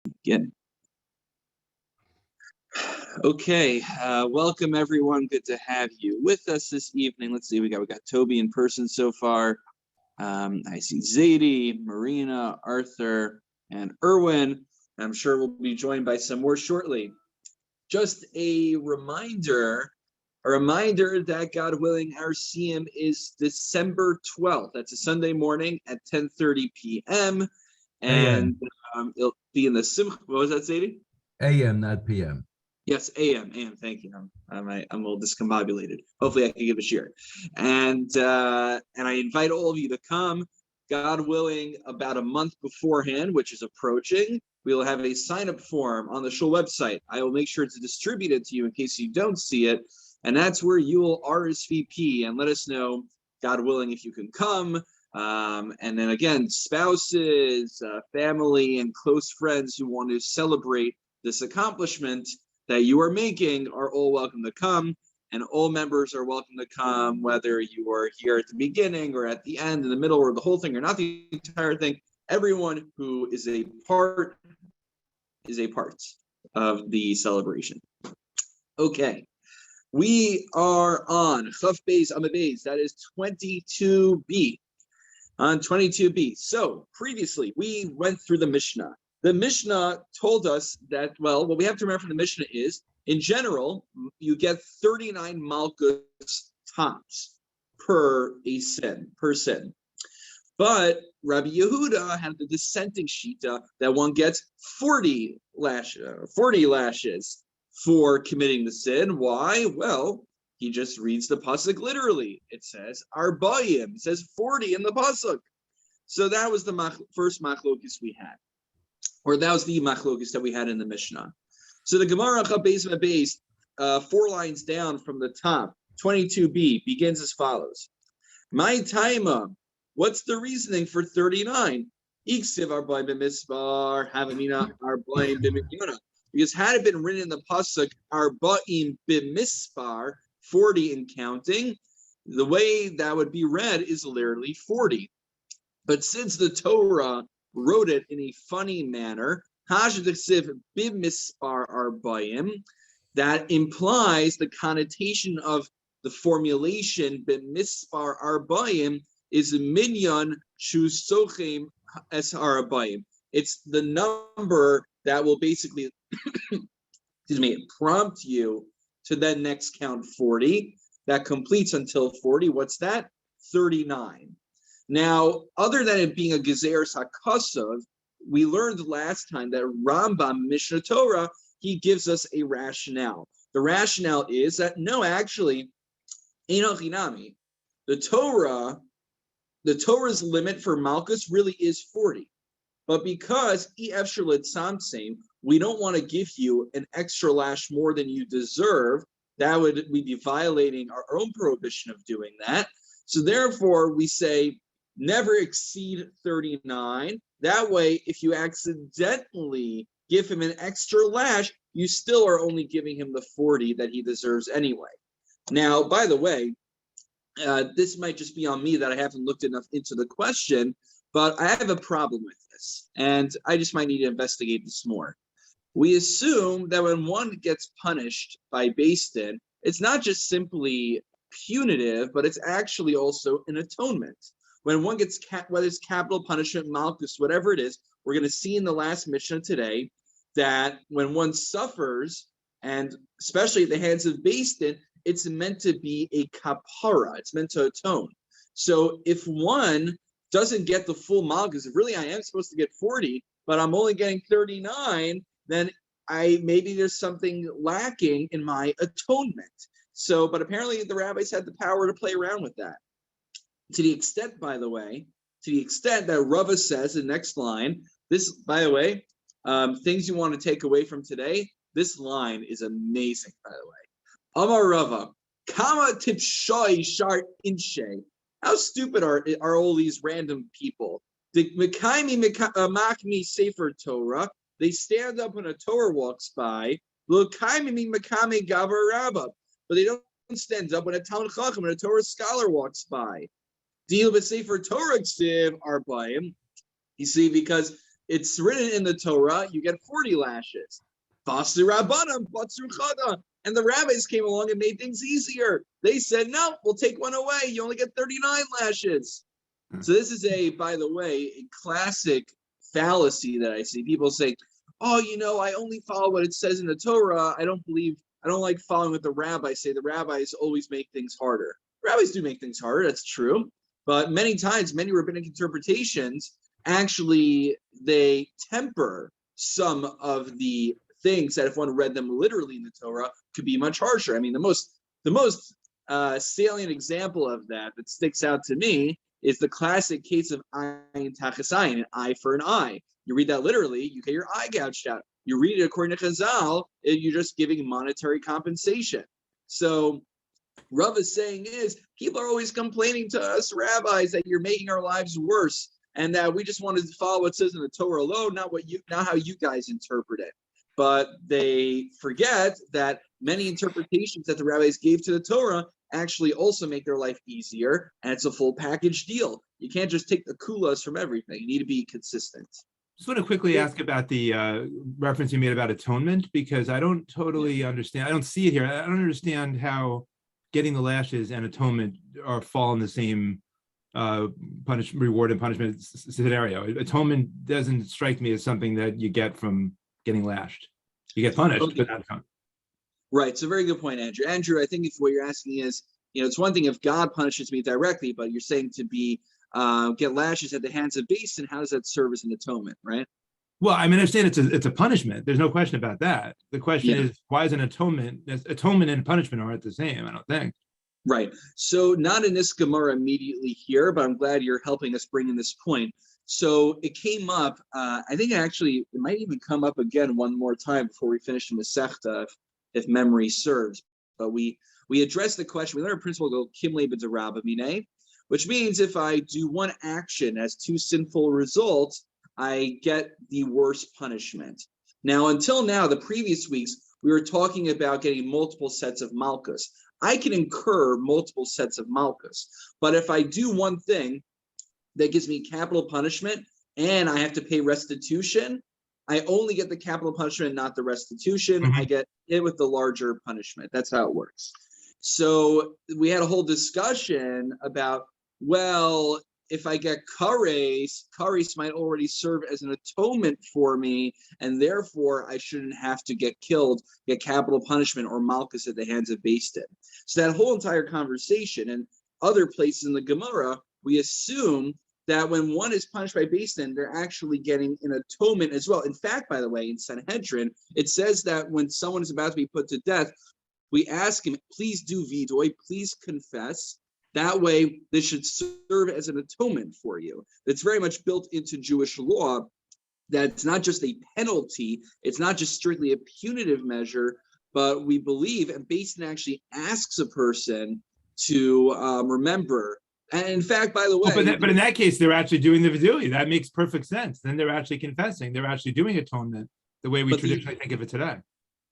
Again. Okay, welcome everyone. Good to have you with us this evening. Let's see, we got Toby in person so far. I see Zadie, Marina, Arthur, and Erwin. I'm sure we'll be joined by some more shortly. Just a reminder that God willing, our CM is December 12th. That's a Sunday morning at 10:30 p.m. And it'll be in the Simcha. What was that, Zadie? AM, not PM. Yes, AM. Thank you. I'm a little discombobulated. Hopefully, I can give a share. And I invite all of you to come. God willing, about a month beforehand, which is approaching, we will have a sign-up form on the shul website. I will make sure to distribute it to you in case you don't see it, and that's where you will RSVP and let us know, God willing, if you can come. And then again, spouses, family, and close friends who want to celebrate this accomplishment that you are making are all welcome to come, and all members are welcome to come, whether you are here at the beginning or at the end, in the middle, or the whole thing, or not the entire thing. Everyone who is a part of the celebration. Okay, we are on Chaf Beis Amud Beis. That is 22b. On 22b. So previously we went through the Mishnah. The Mishnah told us that, well, what we have to remember from the Mishnah is, in general, you get 39 Makkos tops per sin. But Rabbi Yehuda had the dissenting shita that one gets 40 lashes for committing the sin. Why? Well, he just reads the pasuk literally. It says Arbayim. It says 40 in the pasuk. So that was the first machlokes we had. Or that was the machlokes that we had in the Mishnah. So the Gemara Chaf Beis Amud Beis, 4 lines down from the top, 22b, begins as follows. My taima, what's the reasoning for 39? Iksiv Arbayim b'misbar, Havamina Arbayim b'mikyuna. Because had it been written in the pasuk Arbayim b'misbar, 40 in counting, the way that would be read is literally 40. But since the Torah wrote it in a funny manner, that implies the connotation of the formulation b'mispar arbayim is minyan shusochem es arbayim. It's the number that will basically prompt you to then next count 40. That completes until 40. What's that? 39. Now, other than it being a gezeres hakassav, we learned last time that Rambam Mishnah Torah, he gives us a rationale. The rationale is that no, actually, Einach Hinami, the Torah's limit for Malchus really is 40. But because Efshar L'Tzamtzem, we don't want to give you an extra lash more than you deserve. We'd be violating our own prohibition of doing that. So therefore, we say, never exceed 39. That way, if you accidentally give him an extra lash, you still are only giving him the 40 that he deserves anyway. Now, by the way, this might just be on me that I haven't looked enough into the question, but I have a problem with this, and I just might need to investigate this more. We assume that when one gets punished by Beis Din, it's not just simply punitive, but it's actually also an atonement. When one gets, whether it's capital punishment, malchus, whatever it is, we're going to see in the last Mishnah today that when one suffers, and especially at the hands of Beis Din, it's meant to be a kapara. It's meant to atone. So if one doesn't get the full malchus, if really I am supposed to get 40, but I'm only getting 39, then maybe there's something lacking in my atonement. So, but apparently the rabbis had the power to play around with that. To the extent, by the way, that Rava says in the next line, this, by the way, things you want to take away from today, this line is amazing, by the way. Amar Rava, Kama tipshai shar inshe. How stupid are all these random people? The makmi sefer Torah. They stand up when a Torah walks by. But they don't stand up when a Talmud Chacham, when a Torah scholar walks by. Deal with sefer Torah ksiv arbayim. You see, because it's written in the Torah, you get 40 lashes. And the rabbis came along and made things easier. They said, no, we'll take one away. You only get 39 lashes. So this is by the way, a classic fallacy that I see. People say, oh, I only follow what it says in the Torah. I don't like following what the rabbis say. The rabbis always make things harder. Rabbis do make things harder, that's true. But many times, many rabbinic interpretations, actually, they temper some of the things that if one read them literally in the Torah could be much harsher. I mean, the most salient example of that sticks out to me is the classic case of ayin tachas ayin, an eye for an eye. You read that literally, you get your eye gouged out. You read it according to Chazal, you're just giving monetary compensation. So Rav is saying people are always complaining to us rabbis that you're making our lives worse and that we just wanted to follow what it says in the Torah alone, not how you guys interpret it. But they forget that many interpretations that the rabbis gave to the Torah actually also make their life easier, and it's a full package deal. You can't just take the kulas from everything. You need to be consistent. Just want to quickly ask about the reference you made about atonement, because I don't totally understand. I don't see it here. I don't understand how getting the lashes and atonement fall in the same reward and punishment scenario. Atonement doesn't strike me as something that you get from getting lashed. You get punished, but not atonement. Right. It's a very good point, Andrew. Andrew, I think if what you're asking is, it's one thing if God punishes me directly, but you're saying to get lashes at the hands of beasts, and how does that serve as an atonement, right? Well, I understand it's a punishment. There's no question about that. The question is, why is an atonement and punishment aren't the same? I don't think. Right. So not in this Gemara immediately here, but I'm glad you're helping us bring in this point. So it came up, I think it might even come up again one more time before we finish the Masechta, if memory serves. But we addressed the question, we learned a principle called Kimle b'derabba mineh, which means if I do one action as two sinful results, I get the worst punishment. Now, until now, the previous weeks, we were talking about getting multiple sets of Makkos. I can incur multiple sets of Makkos, but if I do one thing that gives me capital punishment and I have to pay restitution, I only get the capital punishment, not the restitution. I get it with the larger punishment. That's how it works. So we had a whole discussion about, well, if I get kares might already serve as an atonement for me, and therefore I shouldn't have to get killed, get capital punishment or malchus at the hands of Beis Din. So that whole entire conversation and other places in the Gemara, we assume that when one is punished by Beis Din, they're actually getting an atonement as well. In fact, by the way, in Sanhedrin, it says that when someone is about to be put to death, we ask him, please do vidoy, please confess. That way, this should serve as an atonement for you. That's very much built into Jewish law, that it's not just a penalty, it's not just strictly a punitive measure, but we believe, and Beis Din actually asks a person to remember. And in fact, by the way, but in that case, they're actually doing the vidui. That makes perfect sense. Then they're actually confessing. They're actually doing atonement the way we traditionally think of it today.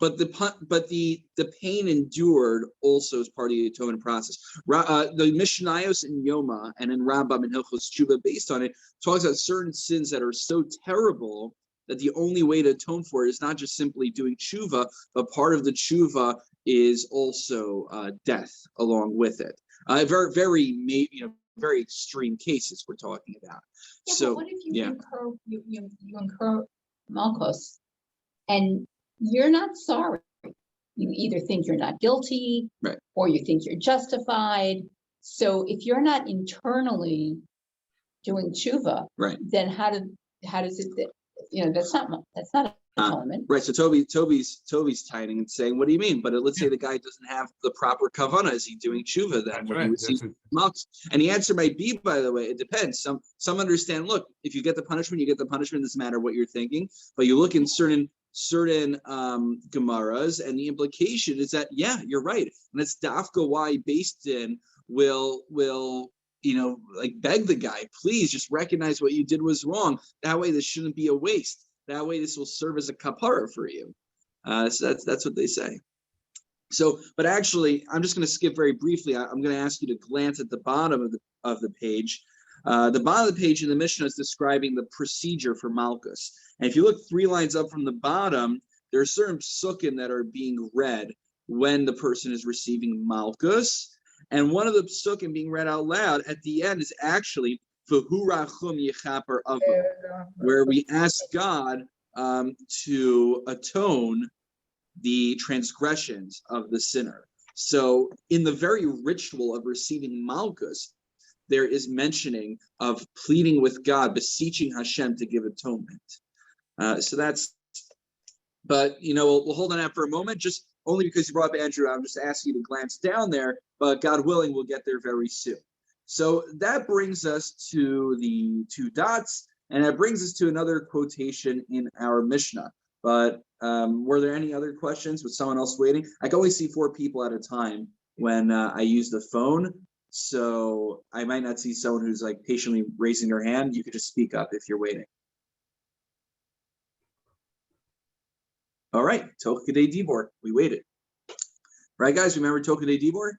But the pain endured also is part of the atonement process. The Mishnayos in Yoma and in Rambam and Hilchos Tshuva, based on it, talks about certain sins that are so terrible that the only way to atone for it is not just simply doing tshuva, but part of the tshuva is also death along with it. Very, very, very extreme cases we're talking about. Yeah, so, but what if you incur Makkos and you're not sorry? You either think you're not guilty, right, or you think you're justified. So if you're not internally doing tshuva, right, then how does it? That's not atonement. Right. So Toby's tightening and saying, "What do you mean?" But let's say the guy doesn't have the proper kavanah. Is he doing tshuva then? That's when right. he receives Makkos? And the answer might be, by the way, it depends. Some understand. Look, if you get the punishment, you get the punishment. It doesn't matter what you're thinking. But you look in certain Gemaras, and the implication is that you're right, and it's dafka why Beis Din will beg the guy, please just recognize what you did was wrong. That way, this shouldn't be a waste. That way, this will serve as a kapara for you. So that's what they say. So, but actually, I'm just going to skip very briefly. I'm going to ask you to glance at the bottom of the page. The bottom of the page in the Mishnah is describing the procedure for Makkos. And if you look 3 lines up from the bottom, there are certain psukim that are being read when the person is receiving Makkos. And one of the psukim being read out loud at the end is actually V'hu rachum yechaper avo, where we ask God to atone the transgressions of the sinner. So in the very ritual of receiving Makkos, there is mentioning of pleading with God, beseeching Hashem to give atonement. So that's, but we'll hold on that for a moment, just only because you brought up Andrew. I'm just asking you to glance down there, but God willing, we'll get there very soon. So that brings us to the 2 dots, and that brings us to another quotation in our Mishnah. But were there any other questions? Was someone else waiting? I can only see 4 people at a time when I use the phone. So I might not see someone who's like patiently raising their hand. You could just speak up if you're waiting. All right, Toch K'dei Dibor, we waited. Right, guys, remember Toch K'dei Dibor?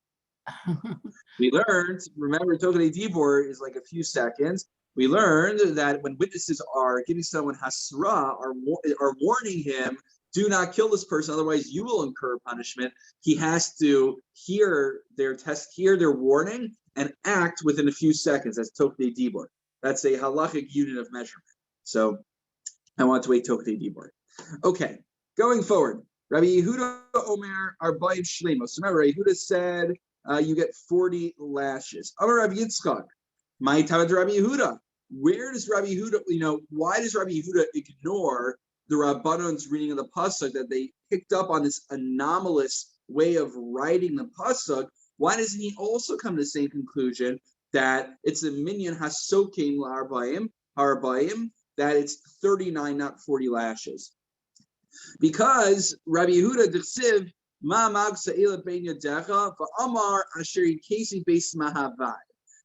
We learned, remember Toch K'dei Dibor is like a few seconds. We learned that when witnesses are giving someone hasra, are warning him, do not kill this person, otherwise you will incur punishment. He has to hear their warning and act within a few seconds. That's Toch K'dei Dibor. That's a halachic unit of measurement. So I want to wait Toch K'dei Dibor. Okay, going forward. Rabbi Yehuda Omer Arba'im Shlemos. So remember, Rabbi Yehuda said you get 40 lashes. Amar Rabbi Yitzchak. My time to Rabbi Yehuda. Where does Rabbi Yehuda, why does Rabbi Yehuda ignore the Rabbanon's reading of the pasuk that they picked up on this anomalous way of writing the pasuk? Why doesn't he also come to the same conclusion that it's a minyan hasokim la'arbayim, that it's 39, not 40 lashes? Because Rabbi Yehuda d'chsiv ma magsa ela ben yadecha va'amar asher yikesi beis mahavai.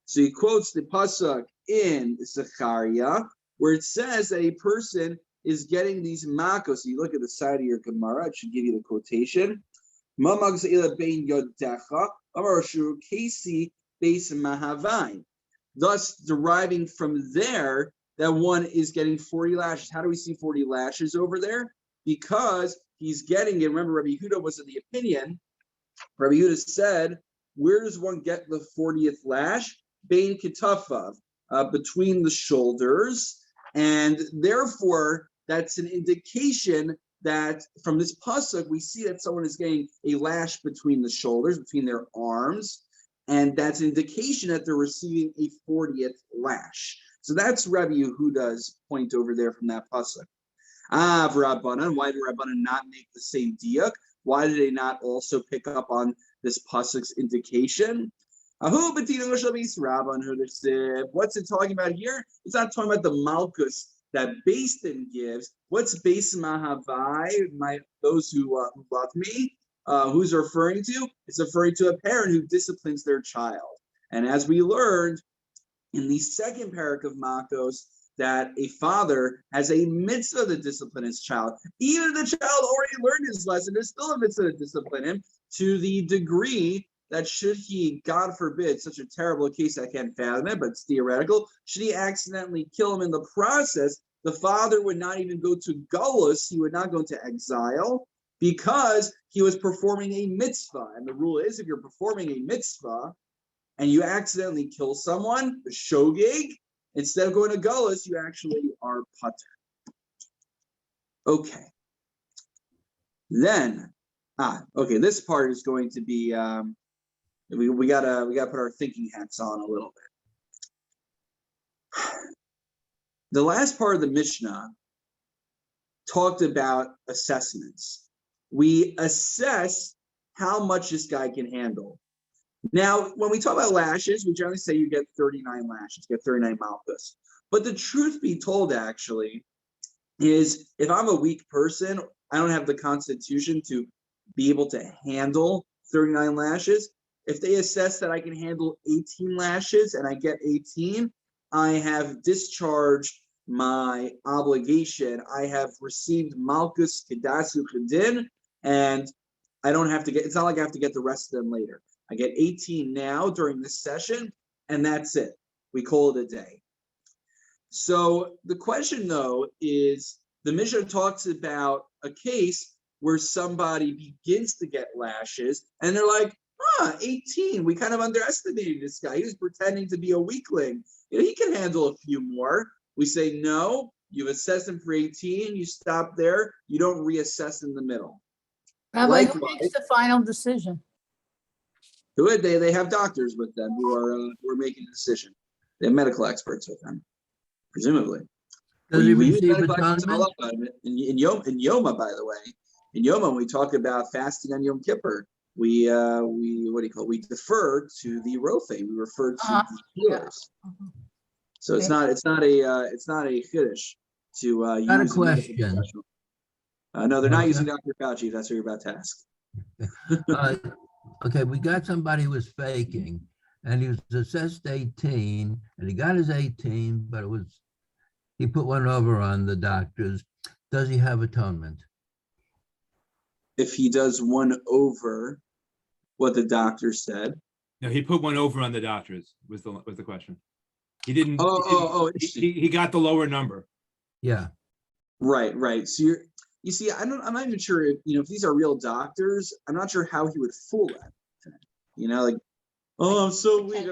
So he quotes the pasuk in Zechariah where it says that a person is getting these makkos. So you look at the side of your Gemara, it should give you the quotation. Ma magsa ela ben yadecha amar asher yikesi beis mahavai. Thus deriving from there that one is getting 40 lashes. How do we see 40 lashes over there? Because he's getting it. Remember, Rabbi Yehuda was of the opinion. Rabbi Yehuda said, where does one get the 40th lash? Bein kitafav, between the shoulders. And therefore, that's an indication that from this pasuk, we see that someone is getting a lash between the shoulders, between their arms. And that's an indication that they're receiving a 40th lash. So that's Rabbi Yehuda's point over there from that pasuk. Rabbanan, why did Rabbanan not make the same diak? Why did they not also pick up on this pasuk's indication? What's it talking about here? It's not talking about the malchus that Beis Din gives. What's Beis Mahavai? Those who love me. Who's referring to? It's referring to a parent who disciplines their child. And as we learned in the second parak of Makkos, that a father has a mitzvah to discipline his child. Even if the child already learned his lesson, there's still a mitzvah to discipline him to the degree that should he, God forbid, such a terrible case, I can't fathom it, but it's theoretical, should he accidentally kill him in the process, the father would not even go to Golus, he would not go into exile, because he was performing a mitzvah. And the rule is, if you're performing a mitzvah and you accidentally kill someone, the shogeg, instead of going to Golus, you actually are pater. Okay. Then, okay, this part is going to be we gotta put our thinking hats on a little bit. The last part of the Mishnah talked about assessments. We assess how much this guy can handle. Now, when we talk about lashes, we generally say you get 39 lashes, you get 39 malchus. But the truth be told, actually, is if I'm a weak person, I don't have the constitution to be able to handle 39 lashes. If they assess that I can handle 18 lashes and I get 18, I have discharged my obligation. I have received malchus kedasu chedin, and I don't have to get, it's not like I have to get the rest of them later. I get 18 now during this session, and that's it. we call it a day. So the question, though, is the Mishnah talks about a case where somebody begins to get lashes, and they're like, 18, we kind of underestimated this guy. He was pretending to be a weakling. He can handle a few more. We say, no, you've assessed him for 18, you stop there, you don't reassess in the middle. Rabbi, who makes the final decision? Good. They have doctors with them who are making the decision. They have medical experts with them, presumably. Does he We use receive medical experts in atonement? halacha. In Yoma, by the way, in Yoma, when we talk about fasting on Yom Kippur, we we defer to the rofe. We refer to the healers. So it's not a chiddush to Got a use question. professional. No, they're not Okay. using Dr. Fauci. If that's what you're about to ask. Okay, we got somebody who was faking, and he was assessed 18, and he got his 18, but he put one over on the doctors. Does he have atonement? If he does one over what the doctor said. No, he put one over on the doctors was the question. He didn't. Interesting. He got the lower number. Yeah. Right. So you see, I'm not even sure if these are real doctors. I'm not sure how he would fool that. Like, I'm so weak.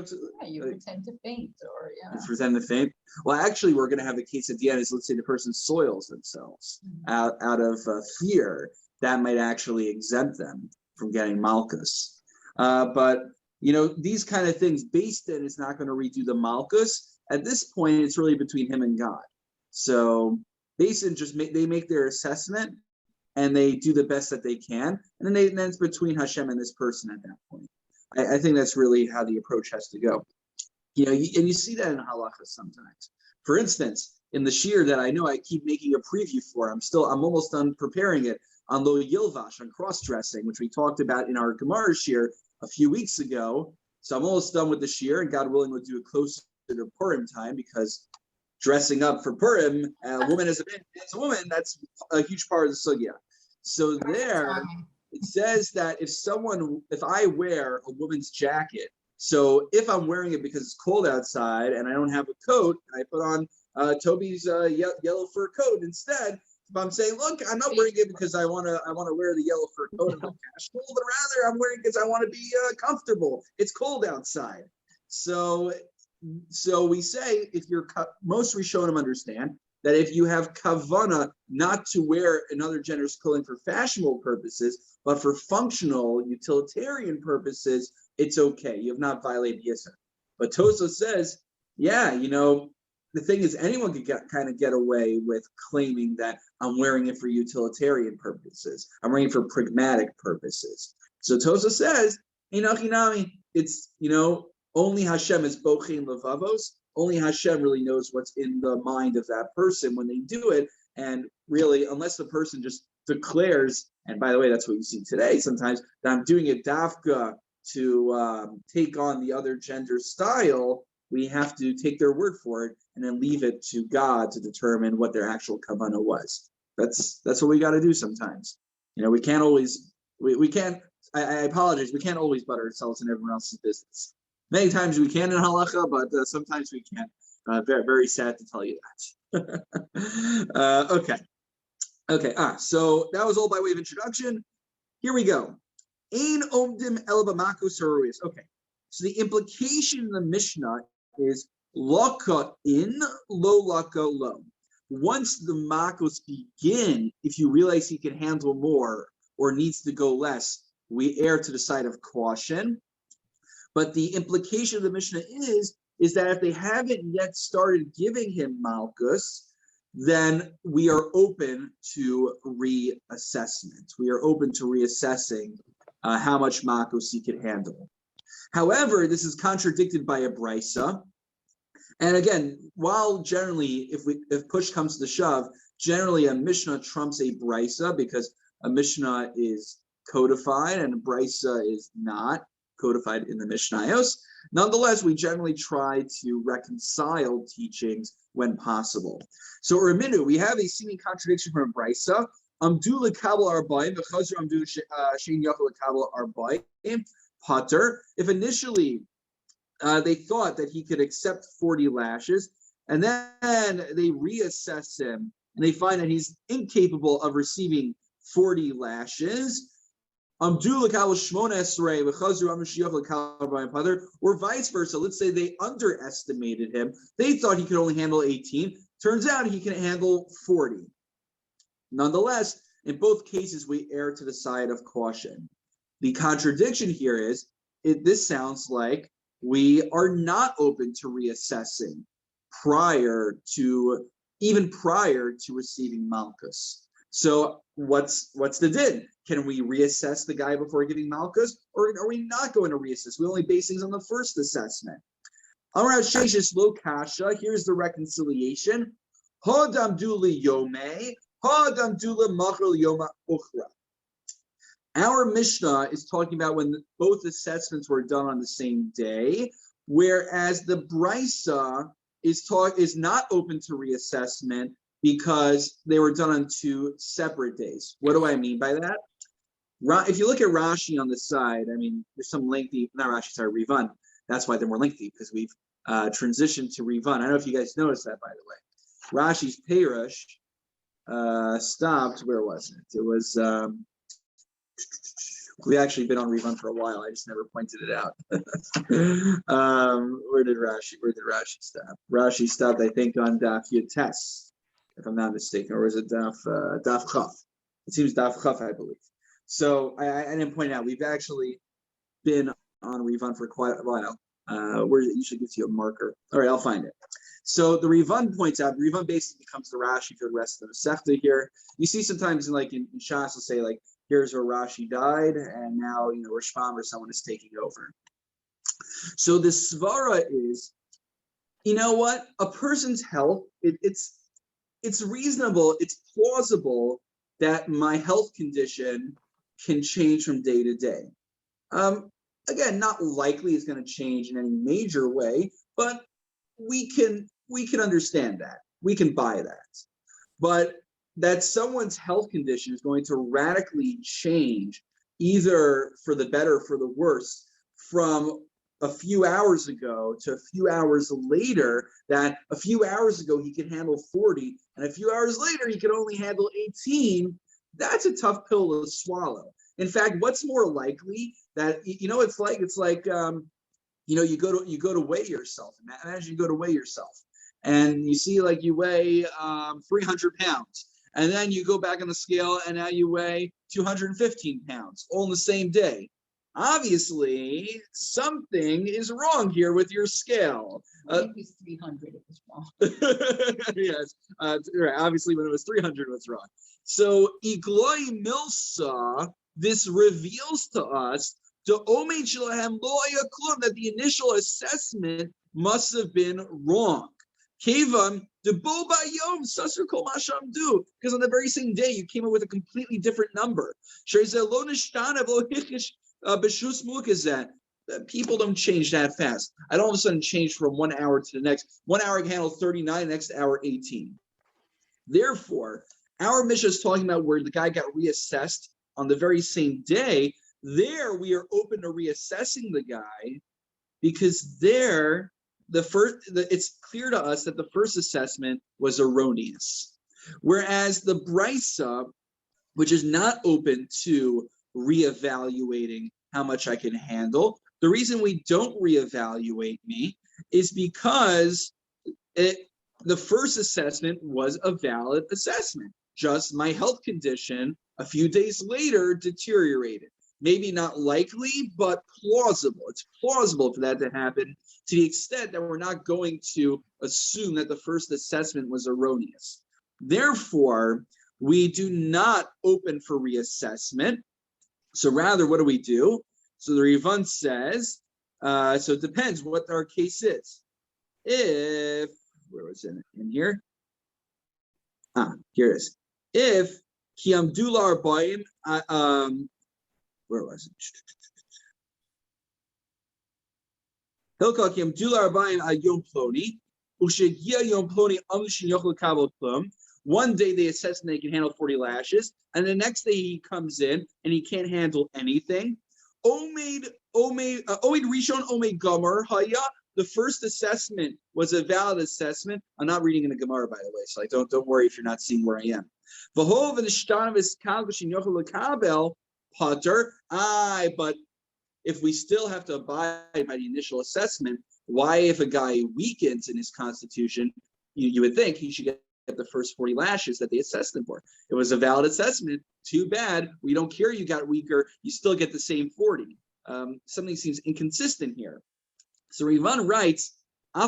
You pretend to faint or Pretend to faint. Well, actually, we're going to have the case at the end is, let's say the person soils themselves out of fear. That might actually exempt them from getting Makkos. But these kind of things, Beis Din is not going to redo the Makkos. At this point, it's really between him and God. So Beis Din they make their assessment and they do the best that they can, and then it's between Hashem and this person at that point. I think that's really how the approach has to go. And you see that in halacha sometimes. For instance, in the shir that I know I keep making a preview for, I'm almost done preparing it on lo yilvash, on cross-dressing, which we talked about in our Gemara shir a few weeks ago. So I'm almost done with the shir, and God willing, we'll do it closer to Purim time, because dressing up for Purim, a woman as a woman, that's a huge part of the sugya. So there, it says that if I wear a woman's jacket, so if I'm wearing it because it's cold outside and I don't have a coat, and I put on Toby's yellow fur coat instead. If I'm saying, look, I'm not wearing it because I want to wear the yellow fur coat and look casual, but rather I'm wearing it because I want to be comfortable. It's cold outside. So we say, if you're most Rishonim understand that if you have kavana not to wear another gender's clothing for fashionable purposes, but for functional, utilitarian purposes, it's okay. You have not violated Yisr. But Tosa says, the thing is, anyone could get away with claiming that I'm wearing it for utilitarian purposes. I'm wearing it for pragmatic purposes. So Tosa says, it's, only Hashem is bochin levavos. Only Hashem really knows what's in the mind of that person when they do it. And really, unless the person just declares, and by the way, that's what you see today sometimes, that I'm doing it dafka to take on the other gender style, we have to take their word for it and then leave it to God to determine what their actual kavanah was. That's what we got to do sometimes. We can't always, we can't, I apologize, we can't always butt ourselves in everyone else's business. Many times we can in halacha, but sometimes we can't. Very, very sad to tell you that. Okay. So that was all by way of introduction. Here we go. Ein omdim el b'makos haruis. Okay. So the implication in the Mishnah is laka in, lo laka lo. Once the makos begin, if you realize he can handle more or needs to go less, we err to the side of caution. But the implication of the Mishnah is that if they haven't yet started giving him Makkos, then we are open to reassessment. We are open to reassessing how much Makkos he can handle. However, this is contradicted by a brisa. And again, while generally, if push comes to shove, generally a Mishnah trumps a brisa because a Mishnah is codified and a brisa is not codified in the Mishnayos. Nonetheless, we generally try to reconcile teachings when possible. So, Raminu, we have a seeming contradiction from Brisa. Amdu lekabel arba'im, v'chazru amdu shein yachol lekabel arba'im, pater. If initially they thought that he could accept 40 lashes, and then they reassess him, and they find that he's incapable of receiving 40 lashes. Or vice versa. Let's say they underestimated him. They thought he could only handle 18. Turns out he can handle 40. Nonetheless, in both cases, we err to the side of caution. The contradiction here is, this sounds like we are not open to reassessing even prior to receiving Makkos. So what's the din? Can we reassess the guy before giving Makkos, or are we not going to reassess? We only base things on the first assessment. Here's the reconciliation. Our Mishnah is talking about when both assessments were done on the same day, whereas the Brisa is not open to reassessment because they were done on 2 separate days. What do I mean by that? If you look at Rashi on the side, I mean, there's some lengthy, not Rashi, sorry, Rivan. That's why they're more lengthy, because we've transitioned to Rivan. I don't know if you guys noticed that, by the way. Rashi's Perush stopped, where was it? It was, we've actually been on Rivan for a while. I just never pointed it out. Where did Rashi stop? Rashi stopped, I think, on Daf Yates, if I'm not mistaken, or was it Daf Chaf? It seems Daf Chaf, I believe. So I didn't point out, we've actually been on Rivan for quite a while. Where it usually gives you a marker. All right, I'll find it. So the Rivan points out, Rivan basically becomes the Rashi for the rest of the Masechta here. You see sometimes in Shas will say, like, here's where Rashi died, and now, Rosh Hashanah or someone is taking over. So the svara is, you know what? A person's health, it's reasonable, it's plausible that my health condition can change from day to day. Again, not likely it's going to change in any major way, but we can understand that. We can buy that. But that someone's health condition is going to radically change, either for the better or for the worse, from a few hours ago to a few hours later, that a few hours ago he could handle 40, and a few hours later he could only handle 18, that's a tough pill to swallow. In fact, what's more likely that, you go to weigh yourself. Imagine you go to weigh yourself, and you see, like, you weigh 300 pounds, and then you go back on the scale, and now you weigh 215 pounds, all in the same day. Obviously, something is wrong here with your scale. It was 300, it was wrong. Yes, right. Obviously, when it was 300, it was wrong. So, Igloi Milsa, this reveals to us that the initial assessment must have been wrong. Because on the very same day, you came up with a completely different number. People don't change that fast. I don't all of a sudden change from 1 hour to the next. 1 hour I can handle 39, next hour 18. Therefore, our Mishnah is talking about where the guy got reassessed on the very same day. There we are open to reassessing the guy, because there it's clear to us that the first assessment was erroneous. Whereas the Brisa, which is not open to reevaluating how much I can handle, the reason we don't reevaluate me is because the first assessment was a valid assessment. Just my health condition a few days later deteriorated. Maybe not likely, but plausible. It's plausible for that to happen, to the extent that we're not going to assume that the first assessment was erroneous. Therefore, we do not open for reassessment. So rather, what do? So the Rivan says, so it depends what our case is. If, where was it in here? Here it is. If Kiamdula Arbaim, where was it? Hilka Kiamdula Arbaim Yom Ploni, Ushegia Yom Ploni Amshin Yochel Kabel Plum. One day they assess and they can handle 40 lashes, and the next day he comes in and he can't handle anything. Omed Oid Rishon Ome Gomer Haya. The first assessment was a valid assessment. I'm not reading in the Gemara, by the way, so don't worry if you're not seeing where I am. But if we still have to abide by the initial assessment, why, if a guy weakens in his constitution, you would think he should get the first 40 lashes that they assessed him for. It was a valid assessment. Too bad. We don't care you got weaker. You still get the same 40. Something seems inconsistent here. So Rivan writes, why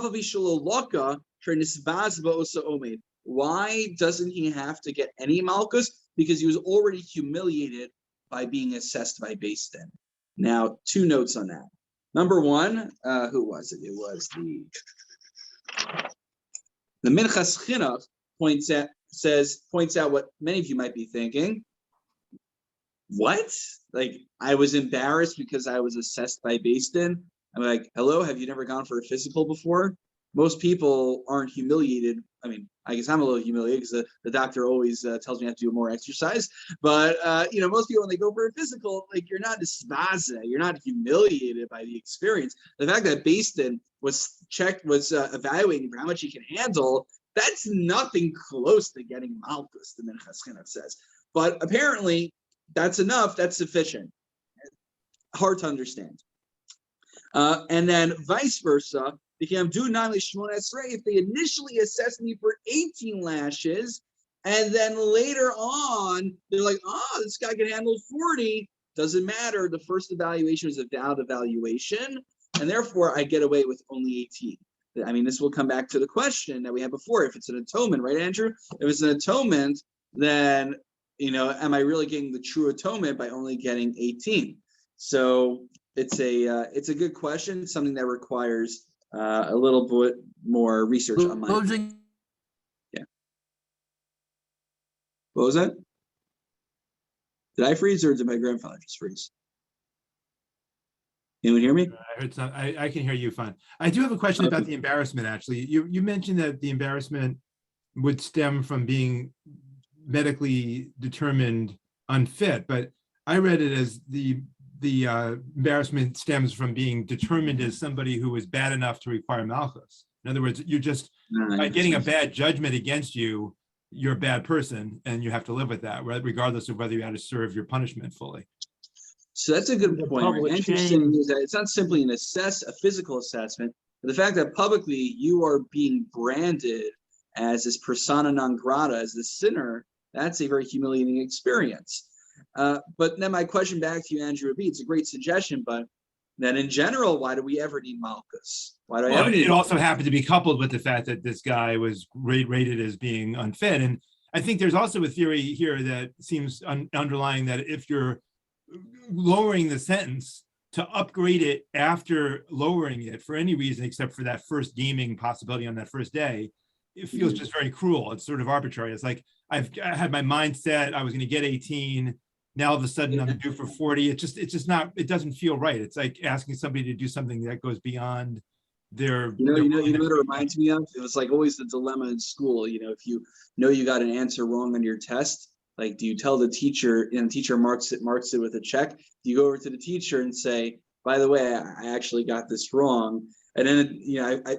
doesn't he have to get any Malkus? Because he was already humiliated by being assessed by Beis Din. Now, 2 notes on that. Number 1, who was it? It was the Minchas Chinuch points out what many of you might be thinking. What? Like, I was embarrassed because I was assessed by Beis Din? I'm like, hello, have you never gone for a physical before? Most people aren't humiliated. I mean, I guess I'm a little humiliated because the doctor always tells me I have to do more exercise. But, most people, when they go for a physical, like, you're not disbaza, you're not humiliated by the experience. The fact that Beis Din was evaluating for how much he can handle, that's nothing close to getting Malkus, the Minchas Chinuch says. But apparently, that's enough, that's sufficient. Hard to understand. And then vice versa, if they initially assessed me for 18 lashes, and then later on, they're like, this guy can handle 40, doesn't matter. The first evaluation is a valid evaluation, and therefore I get away with only 18. I mean, this will come back to the question that we had before. If it's an atonement, right, Andrew? If it's an atonement, then, am I really getting the true atonement by only getting 18? So it's a good question. It's something that requires a little bit more research on my part. Yeah. What was that? Did I freeze or did my grandfather just freeze? Anyone hear me? I heard some. I can hear you fine. I do have a question about the embarrassment. Actually, you mentioned that the embarrassment would stem from being medically determined unfit, but I read it as the embarrassment stems from being determined as somebody who was bad enough to require Malchus. In other words, you just, by getting a bad judgment against you, you're a bad person and you have to live with that, regardless of whether you had to serve your punishment fully. So that's a good point. Interesting is that it's not simply a physical assessment, but the fact that publicly you are being branded as this persona non grata, as the sinner, that's a very humiliating experience. But then my question back to you, Andrew, would be, it's a great suggestion, but then in general, why do we ever need Malchus? Why do I ever need it also happened to be coupled with the fact that this guy was rated as being unfit. And I think there's also a theory here that seems underlying that if you're lowering the sentence, to upgrade it after lowering it for any reason except for that first gaming possibility on that first day, it feels just very cruel. It's sort of arbitrary. It's like I had my mind set, I was going to get 18. Now all of a sudden I'm due for 40. It's just not, it doesn't feel right. It's like asking somebody to do something that goes beyond their. You know what it reminds me of? It was like always the dilemma in school. If you know you got an answer wrong on your test, like, do you tell the teacher, and the teacher marks it with a check? Do you go over to the teacher and say, by the way, I actually got this wrong? And then,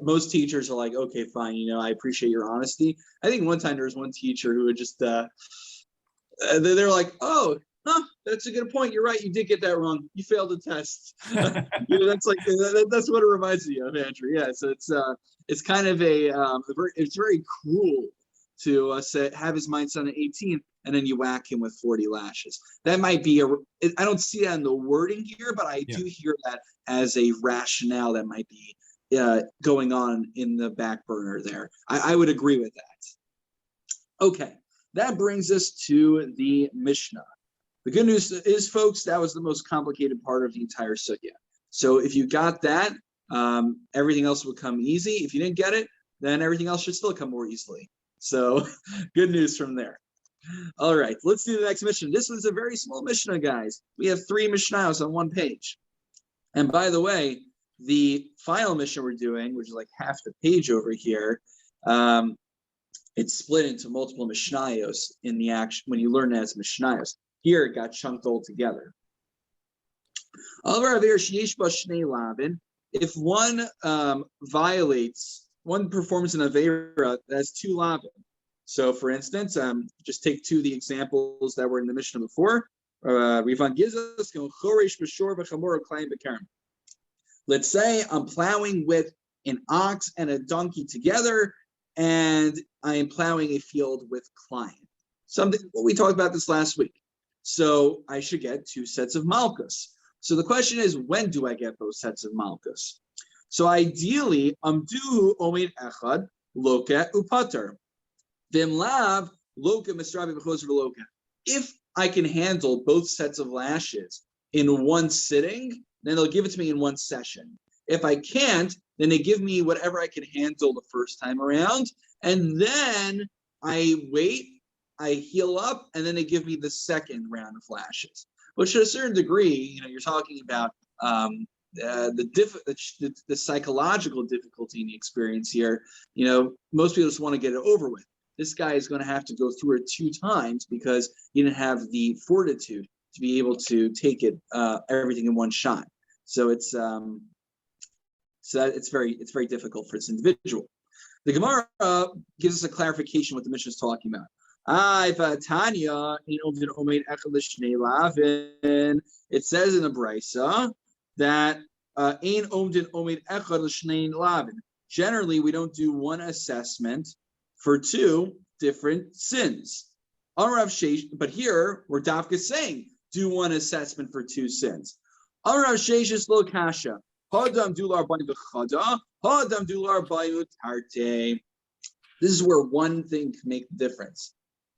most teachers are like, okay, fine. I appreciate your honesty. I think one time there was one teacher who would just, they're like, that's a good point. You're right. You did get that wrong. You failed the test. That's what it reminds me of, Andrew. Yeah. So it's kind of it's very cruel to have his mind set on 18 and then you whack him with 40 lashes. That might be I don't see that in the wording here, but I do hear that as a rationale that might be going on in the back burner there. I would agree with that. Okay. That brings us to the Mishnah. The good news is, folks, that was the most complicated part of the entire sugya. So if you got that, everything else will come easy. If you didn't get it, then everything else should still come more easily. So good news from there. All right, let's do the next Mishnah. This one's a very small Mishnah, guys. We have 3 Mishnahs on one page. And by the way, the final Mishnah we're doing, which is like half the page over here, it's split into multiple Mishnayos in the action when you learn it as Mishnayos. Here it got chunked all together. If one one performs an avera that's 2 lavin. So, for instance, just take 2 of the examples that were in the Mishnah before. Let's say I'm plowing with an ox and a donkey together, and I am plowing a field with client. We talked about this last week. So I should get 2 sets of Makkos. So the question is, when do I get those sets of Makkos? So ideally, amdu omid echad loka upater. Vimlav loka misrabi b'chos v'loka. If I can handle both sets of lashes in one sitting, then they'll give it to me in one session. If I can't, then they give me whatever I can handle the first time around, and then I wait, I heal up, and then they give me the second round of lashes. Which, to a certain degree, you're talking about the psychological difficulty in the experience here. Most people just want to get it over with. This guy is going to have to go through it 2 times because he didn't have the fortitude to be able to take it everything in one shot. So it's very difficult for this individual. The Gemara gives us a clarification what the Mishnah is talking about. It says in the Brisa that generally we don't do one assessment for 2 different sins. But here we're dafka saying do one assessment for 2 sins. This is where one thing can make the difference.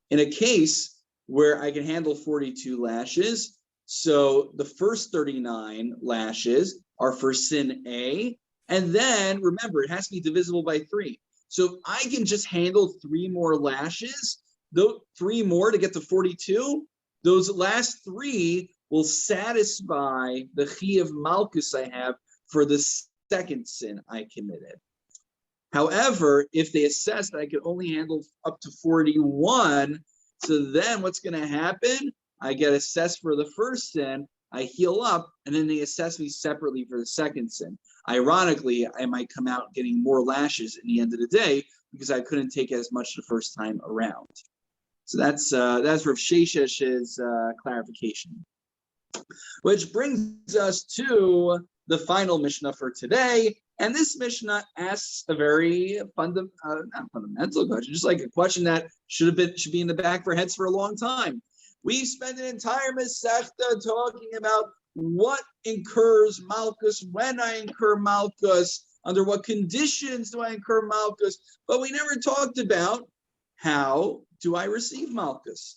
In a case where I can handle 42 lashes, so the first 39 lashes are for sin A, and then remember, it has to be divisible by 3. So if I can just handle 3 more lashes, those 3 more to get to 42, those last 3 will satisfy the chi of Malkus I have for the second sin I committed. However, if they assess that I can only handle up to 41, so then what's going to happen? I get assessed for the first sin, I heal up, and then they assess me separately for the second sin. Ironically, I might come out getting more lashes in the end of the day because I couldn't take as much the first time around. So that's Rav Sheshesh's clarification. Which brings us to the final Mishnah for today. And this Mishnah asks a very not fundamental question, just like a question that should be in the back of our heads for a long time. We've spent an entire Masechta talking about what incurs Malkus, when I incur Malkus, under what conditions do I incur Malkus, but we never talked about how do I receive Malkus.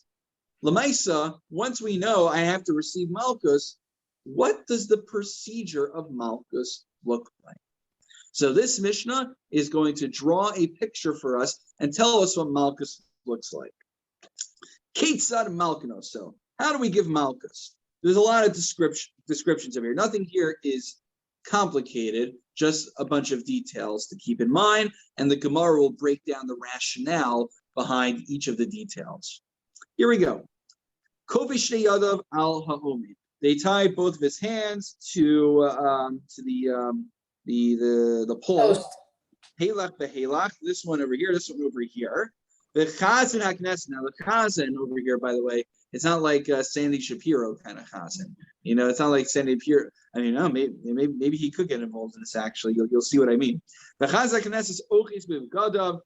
Lamaisa, once we know I have to receive Malkus, what does the procedure of Malkus look like? So this Mishnah is going to draw a picture for us and tell us what Malkus looks like. Ketzad Malkano. So how do we give Malkus? There's a lot of descriptions of here. Nothing here is complicated, just a bunch of details to keep in mind, and the Gemara will break down the rationale behind each of the details. Here we go. Kofi Shnei Yadav al Ha'omid. They tie both of his hands to the pole. Halach behalach. This one over here. This one over here. The Chazan HaKnesset. Now the Chazan over here, by the way, it's not like Sandy Shapiro kind of Chazan. It's not like Sandy Shapiro. I mean, no, maybe he could get involved in this. Actually, you'll see what I mean. The Chazan HaKnesset is Ochis B'Gadav.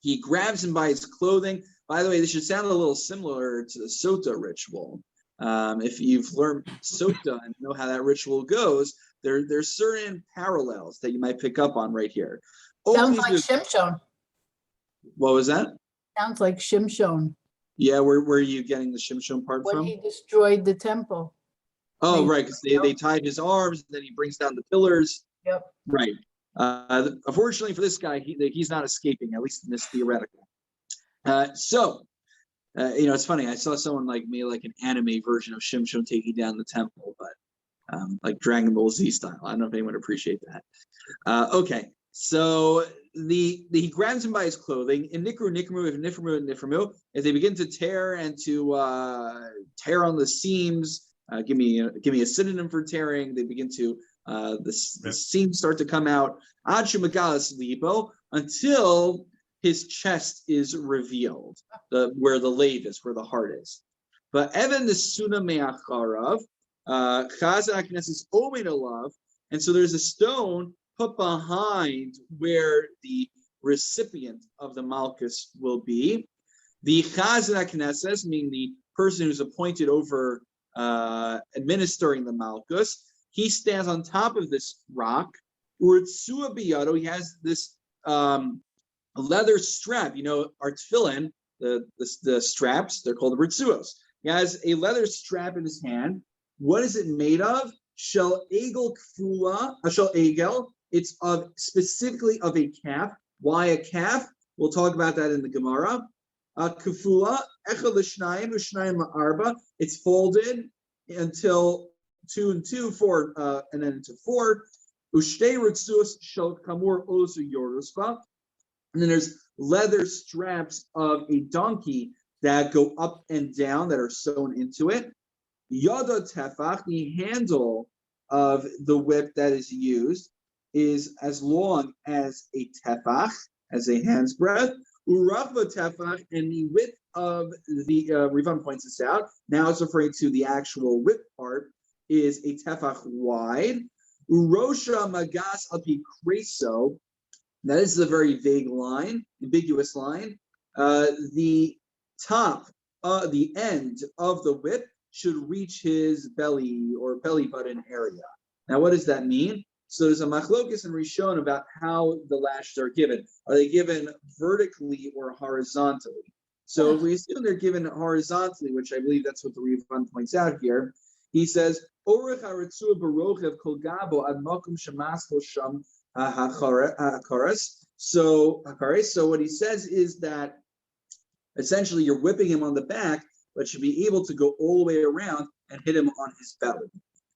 He grabs him by his clothing. By the way, this should sound a little similar to the Sota ritual. If you've learned Sota and know how that ritual goes, there's certain parallels that you might pick up on right here. Sounds like Shimshon. What was that? Sounds like Shimshon. Yeah, where are you getting the Shimshon part When from? he destroyed the temple. Oh, right, because they tied his arms, and then he brings down the pillars. Yep. Right. Unfortunately for this guy, he's not escaping, at least in this theoretical. It's funny. I saw someone made an anime version of Shimshon taking down the temple, but like Dragon Ball Z style. I don't know if anyone would appreciate that. Okay, so he grabs him by his clothing. In Nikru, Nifrimu, if they begin to tear and to tear on the seams, give me a synonym for tearing. They begin to the seams start to come out. Ad shemagalas libo, until his chest is revealed, where the lave is, where the heart is. But Evan the Suna Meacharav, Chazan HaKnesses Omen Alav, and so there's a stone put behind where the recipient of the Malchus will be. The Chazan HaKnesses, meaning the person who's appointed over administering the Malchus, he stands on top of this rock. Uritzua biyado, he has this leather strap. You know, our tefillin, the straps, they're called ritzuos. He has a leather strap in his hand. What is it made of? Shel egel kfula, shel egel. It's specifically of a calf. Why a calf? We'll talk about that in the Gemara. Kfula, echel l'shnayim, l'shnayim la'arba. It's folded until 2 and 2, 4, and then into 4. Ushtei ritzuos shel kamur ozu yoruspa. And then there's leather straps of a donkey that go up and down that are sewn into it. Yada tefach, the handle of the whip that is used, is as long as a tefach, as a hand's breadth. Urachva tefach, and the width of the Rivan points this out. Now it's referring to the actual whip part, is a tefach wide. Urosha magas api kreso. Now, this is a very vague line, ambiguous line. The top, the end of the whip should reach his belly or belly button area. Now, what does that mean? So there's a machlokus and rishon about how the lashes are given. Are they given vertically or horizontally? So if we assume they're given horizontally, which I believe that's what the Rivan points out here, he says, Orech haritzua barochev kol gabo ad makom shemasko sham. So what he says is that essentially you're whipping him on the back, but should be able to go all the way around and hit him on his belly.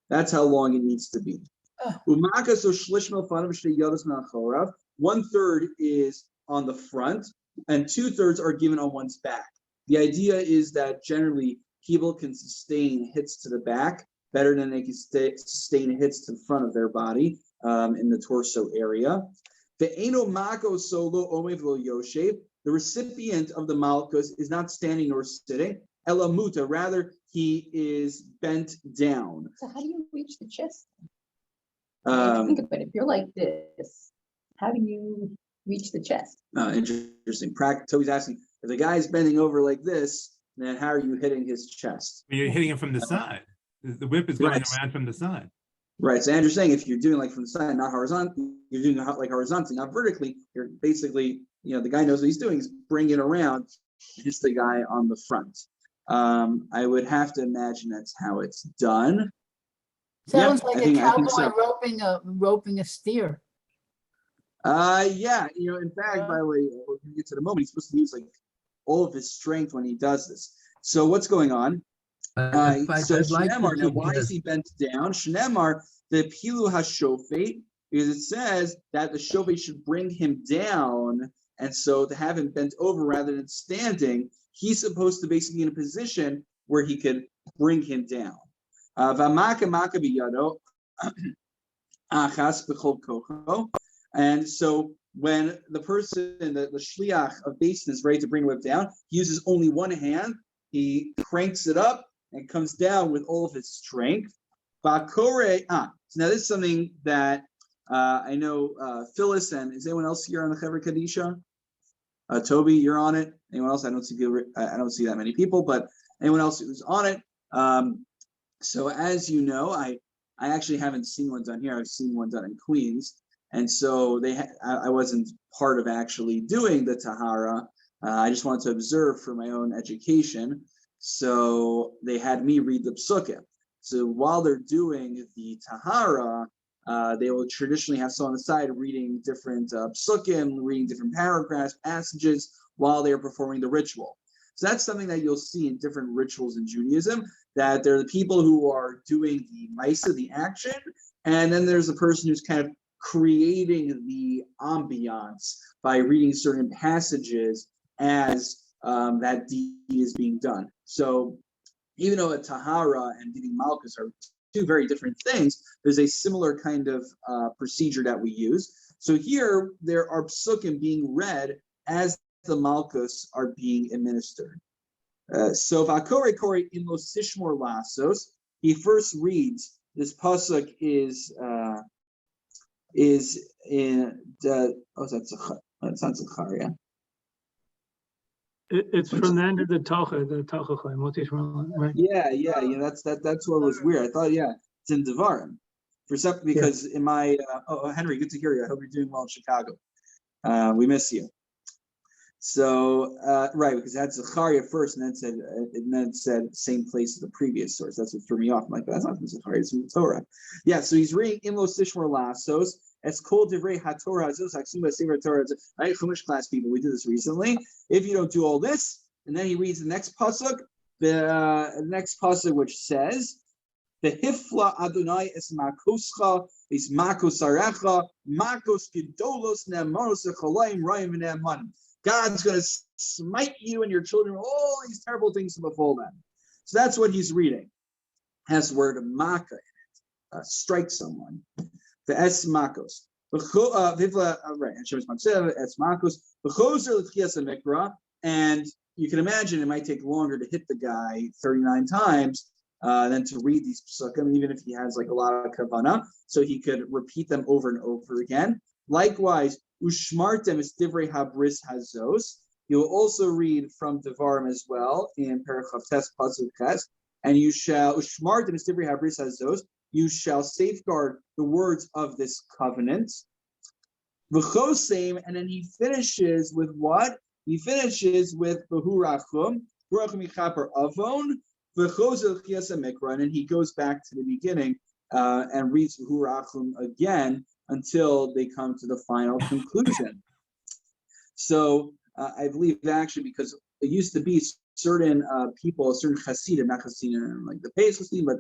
That's how long it needs to be. 1/3 is on the front, and 2/3 are given on one's back. The idea is that generally people can sustain hits to the back better than they can sustain hits to the front of their body. In the torso area. The recipient of the Malchus is not standing nor sitting. Elamuta, rather, he is bent down. So how do you reach the chest? Think about it. If you're like this, how do you reach the chest? Interesting. Toby's asking, if the guy is bending over like this, then how are you hitting his chest? You're hitting him from the side. The whip is going around from the side. Right. So Andrew's saying if you're doing like from the side, not horizontal, you're doing like horizontally, not vertically, you're basically, the guy knows what he's doing. He's bringing it around, hits the guy on the front. I would have to imagine that's how it's done. Sounds like a cowboy so. roping a steer. Yeah. In fact, by the way, we're going to get to the moment. He's supposed to use like all of his strength when he does this. So what's going on? So Shnemar, now why is he bent down? Shnemar, the Pilu HaShofet, because it says that the Shofet should bring him down, and so to have him bent over rather than standing, he's supposed to basically be in a position where he could bring him down. And so when the person, the shliach of basin is ready to bring the whip down, he uses only one hand, he cranks it up, and comes down with all of his strength. So now this is something that I know Phyllis and is anyone else here on the Chevra Kadisha? Toby, you're on it. Anyone else? I don't see that many people, but anyone else who's on it. So as you know, I actually haven't seen one done here. I've seen one done in Queens, and so I wasn't part of actually doing the Tahara. I just wanted to observe for my own education. So they had me read the psukim. So while they're doing the Tahara, they will traditionally have someone on the side reading different psukim, reading different paragraphs, passages, while they're performing the ritual. So that's something that you'll see in different rituals in Judaism, that there are the people who are doing the maisa, the action, and then there's a person who's kind of creating the ambiance by reading certain passages as that deed is being done. So even though a tahara and giving malchus are two very different things, there's a similar kind of procedure that we use. So here there are psukim being read as the malchus are being administered. So Vakore Kore in Los Sishmor Lasos, he first reads this pasuk is in the it's not Zechariah. It's from the end of the Talmud, right? Yeah. That's what was weird. I thought, it's in Devarim. For some, because in my Henry, good to hear you. I hope you're doing well in Chicago. We miss you. So right, because it had Zechariah first, and then it said same place as the previous source. That's what threw me off. I'm like, that's not from Zechariah, it's from the Torah. Yeah, so he's reading Imlo Sishmor Lasos. It's called Divrei HaTorah Hazos Aksuma Sefer Torah. Right, Chumash class people, we did this recently. If you don't do all this, and then he reads the next pasuk, which says, "The Hifla Adonai es Makkoscha is Makkosarecha Makkos Gedolos Ne'emanos Echolayim Rayim Ne'eman." God's going to smite you and your children, all these terrible things to befall them. So that's what he's reading. Has the word makkah in it, strike someone. The es makkos. And you can imagine it might take longer to hit the guy 39 times than to read these psukim, even if he has like a lot of kavanah. So he could repeat them over and over again. Likewise, Ushmartem is Divrei Habris Hazos. You will also read from Devarim as well in Parachav Tes Pasuk Ches, and you shall Ushmartem is Divrei Habris Hazos. You shall safeguard the words of this covenant. V'chosem, and then he finishes with what? He finishes with Behurachum, Behurachum Yichaper Avon, V'chozel Chiasa Mikra, and then he goes back to the beginning and reads Behurachum again until they come to the final conclusion. So I believe actually, because it used to be certain people, certain chassidim, not chassidim like the Pais chassidim, but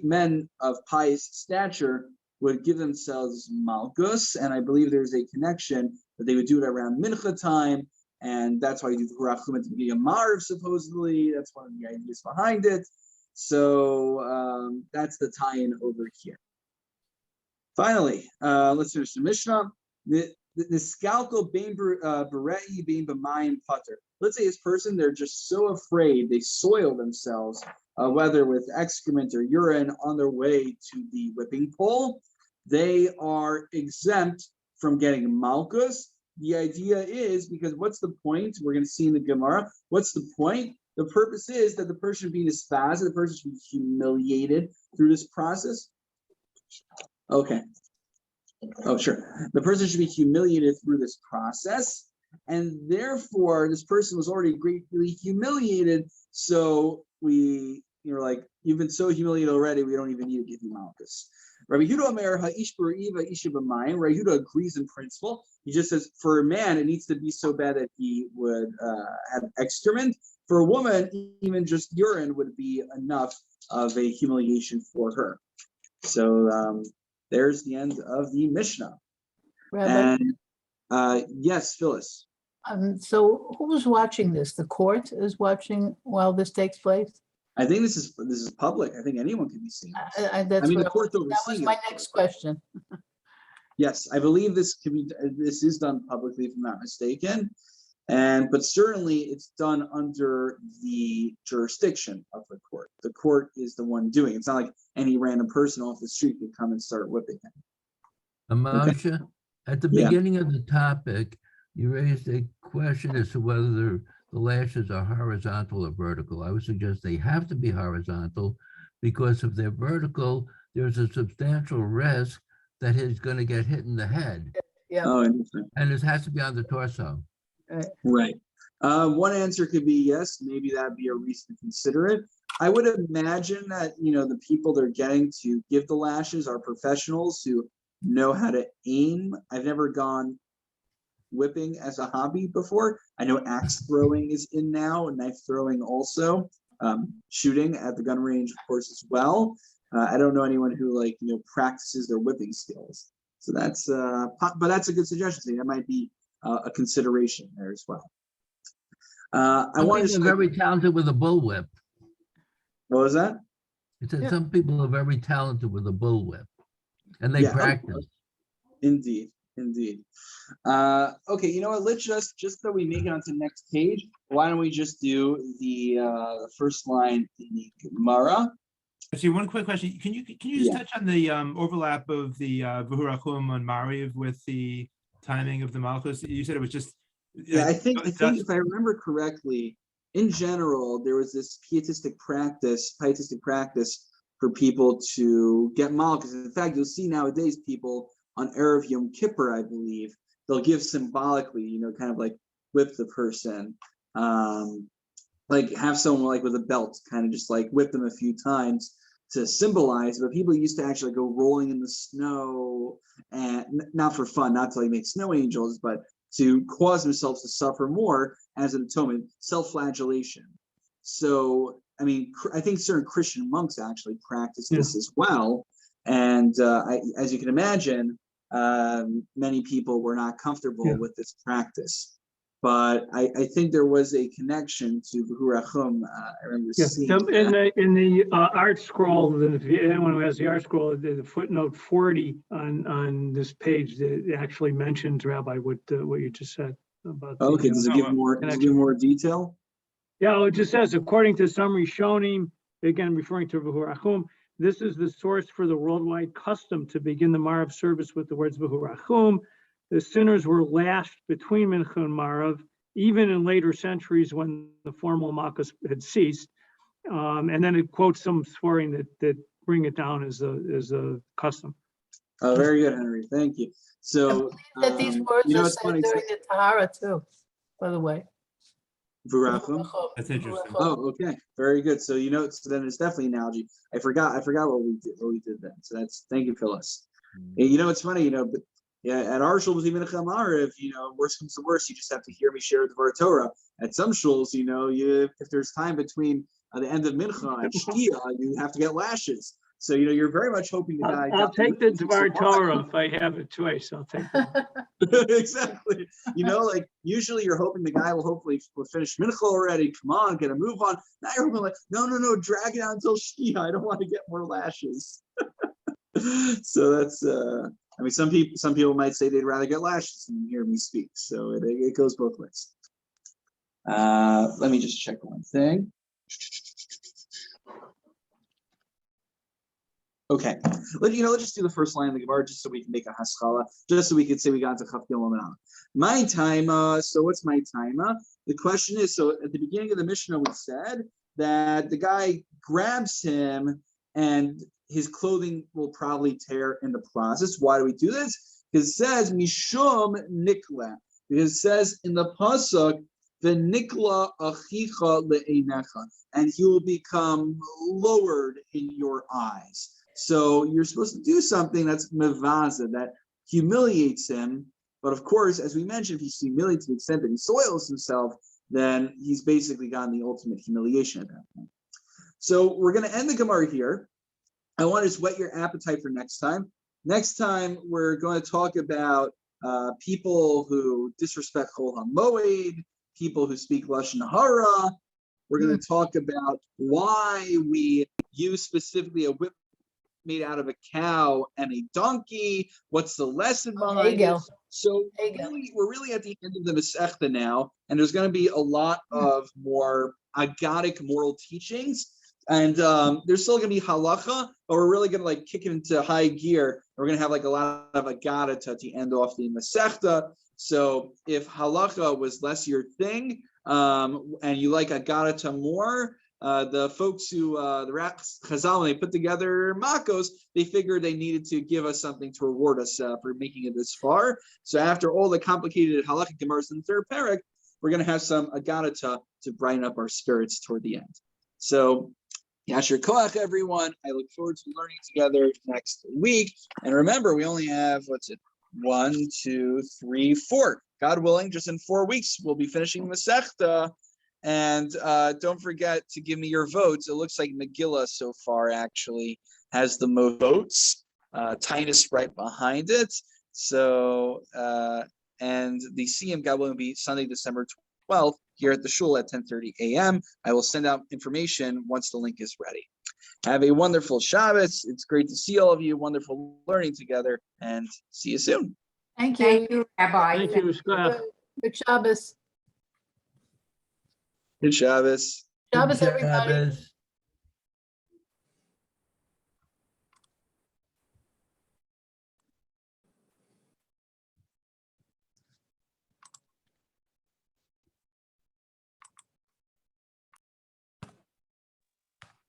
men of pious stature would give themselves malchus, and I believe there's a connection that they would do it around mincha time, and that's why you do the hurachum at the beginning of Marv, supposedly. That's one of the ideas behind it. So that's the tie-in over here. Finally, let's finish the Mishnah. The scalco bein berei bein b'mayim pater. Let's say this person, they're just so afraid, they soil themselves, whether with excrement or urine on their way to the whipping pole. They are exempt from getting malchus. The idea is, because what's the point? We're going to see in the Gemara. What's the point? The purpose is that the person should be disfazed, the person should be humiliated through this process. Okay. Oh, sure. The person should be humiliated through this process, and therefore this person was already greatly humiliated. So you're like, you've been so humiliated already, we don't even need to give you malchus. Rabbi Yehuda Omer ha'ish b'riva isha b'mayim. Rabbi Yehuda agrees in principle. He just says for a man it needs to be so bad that he would have excrement. For a woman, even just urine would be enough of a humiliation for her. So there's the end of the Mishnah. Rabbi, And yes, Phyllis. so who's watching this? The court is watching while this takes place? I think this is public. I think anyone can be seen. That's mean, the what court that was overseeing my it. next question. Yes, I believe this is done publicly, if I'm not mistaken. But certainly it's done under the jurisdiction of the court. The court is the one doing it. It's not like any random person off the street could come and start whipping him. Moshe, at the beginning of the topic, you raised a question as to whether the lashes are horizontal or vertical. I would suggest they have to be horizontal, because if they're vertical, there's a substantial risk that he's going to get hit in the head. Yeah. Oh, interesting. And it has to be on the torso. Right. One answer could be yes, maybe that'd be a reason to consider it. I would imagine that, the people they're getting to give the lashes are professionals who know how to aim. I've never gone whipping as a hobby before. I know axe throwing is in now, and knife throwing also. Shooting at the gun range, of course, as well. I don't know anyone who practices their whipping skills. So that's but that's a good suggestion. That might be a consideration there as well. I want to very talented with a bullwhip. What was that? It said Yeah. some people are very talented with a bullwhip, and they Yeah, practice. Indeed. Okay, you know what? Let's just so we make it onto the next page. Why don't we just do the first line in the Gemara? Actually, one quick question. Can you just Yeah. touch on the overlap of the V'hurachum on Mariv with the timing of the Makkos? You said it was just. Yeah, I think that's- if I remember correctly, in general, there was this pietistic practice for people to get malchus. In fact, you'll see nowadays people on Erev Yom Kippur, I believe, they'll give symbolically, kind of like whip the person, like have someone like with a belt, kind of just like whip them a few times to symbolize. But people used to actually go rolling in the snow, and not for fun, not to like make snow angels, but to cause themselves to suffer more as an atonement, self-flagellation. So, I mean, I think certain Christian monks actually practice this as well. And as you can imagine, many people were not comfortable with this practice. But I think there was a connection to V'hurachum. I remember seeing in the art scroll, if anyone who has the art scroll, the footnote 40 on this page that actually mentions, Rabbi, what you just said about. Okay, does it give more detail? Yeah, well, it just says, according to summary Shonim, again referring to V'hurachum, this is the source for the worldwide custom to begin the Marav service with the words V'hurachum. The sinners were lashed between Mincha and Marav, even in later centuries when the formal Makkos had ceased. And then it quotes some swearing that bring it down as a custom. Oh, very good, Henry. Thank you. So, that these words are said during the Tahara too, by the way. V'hurachum. That's interesting. Oh, okay, very good. So so then it's definitely an analogy. I forgot what we did then. So thank you, Phyllis. It's funny, but yeah, at our shuls, even if worst comes to worst, you just have to hear me share the Dvar Torah. At some shuls, if there's time between the end of Mincha and Shkia, you have to get lashes. So you're very much hoping the guy. I'll take the Dvar Torah if I have a choice. I'll take that. Exactly. Like usually you're hoping the guy will finish Mincha already. Come on, get a move on. Now you're hoping like, no, drag it out until Shkia. I don't want to get more lashes. So that's. I mean, some people might say they'd rather get lashes than hear me speak. So it goes both ways. Let me just check one thing. Okay, let's just do the first line of the Gemara just so we can make a haskala, just so we can say we got to Chaf Gimel Amud. My time. So what's my time? The question is, so at the beginning of the Mishnah we said that the guy grabs him and his clothing will probably tear in the process. Why do we do this? Because it says Mishum Nikla. Because it says in the pasuk, the Nikla Achicha le'einecha, and he will become lowered in your eyes. So you're supposed to do something that's mevaza, that humiliates him. But of course, as we mentioned, if he's humiliated to the extent that he soils himself, then he's basically gotten the ultimate humiliation at that point. So we're going to end the Gemara here. I want to just whet your appetite for next time. Next time, we're going to talk about people who disrespect Chol HaMoed, people who speak Lashon Hara. We're going to talk about why we use specifically a whip made out of a cow and a donkey. What's the lesson behind it? So we're really at the end of the Masechta now, and there's going to be a lot of more agadic moral teachings. And there's still going to be halacha, but we're really going to kick it into high gear. We're going to have a lot of agadata to end off the Masechta. So if halacha was less your thing, and you like agadata more, the folks who the Chazal, when they put together Makkos, they figured they needed to give us something to reward us for making it this far. So after all the complicated halachic gemaras in the third parak, we're going to have some agadata to brighten up our spirits toward the end. So Yasher Koach, everyone. I look forward to learning together next week. And remember, we only have, 1, 2, 3, 4. God willing, just in 4 weeks, we'll be finishing Masechta. And don't forget to give me your votes. It looks like Megillah so far actually has the most votes. Titus right behind it. So, and the CM, God willing, will be Sunday, December 12th here at the shul at 10:30 a.m. I will send out information once the link is ready. Have a wonderful Shabbos. It's great to see all of you. Wonderful learning together, and see you soon. Thank you. Thank you, Rabbi. Thank you, Scott. Good Shabbos. Good Shabbos. Shabbos, Good everybody. Shabbos.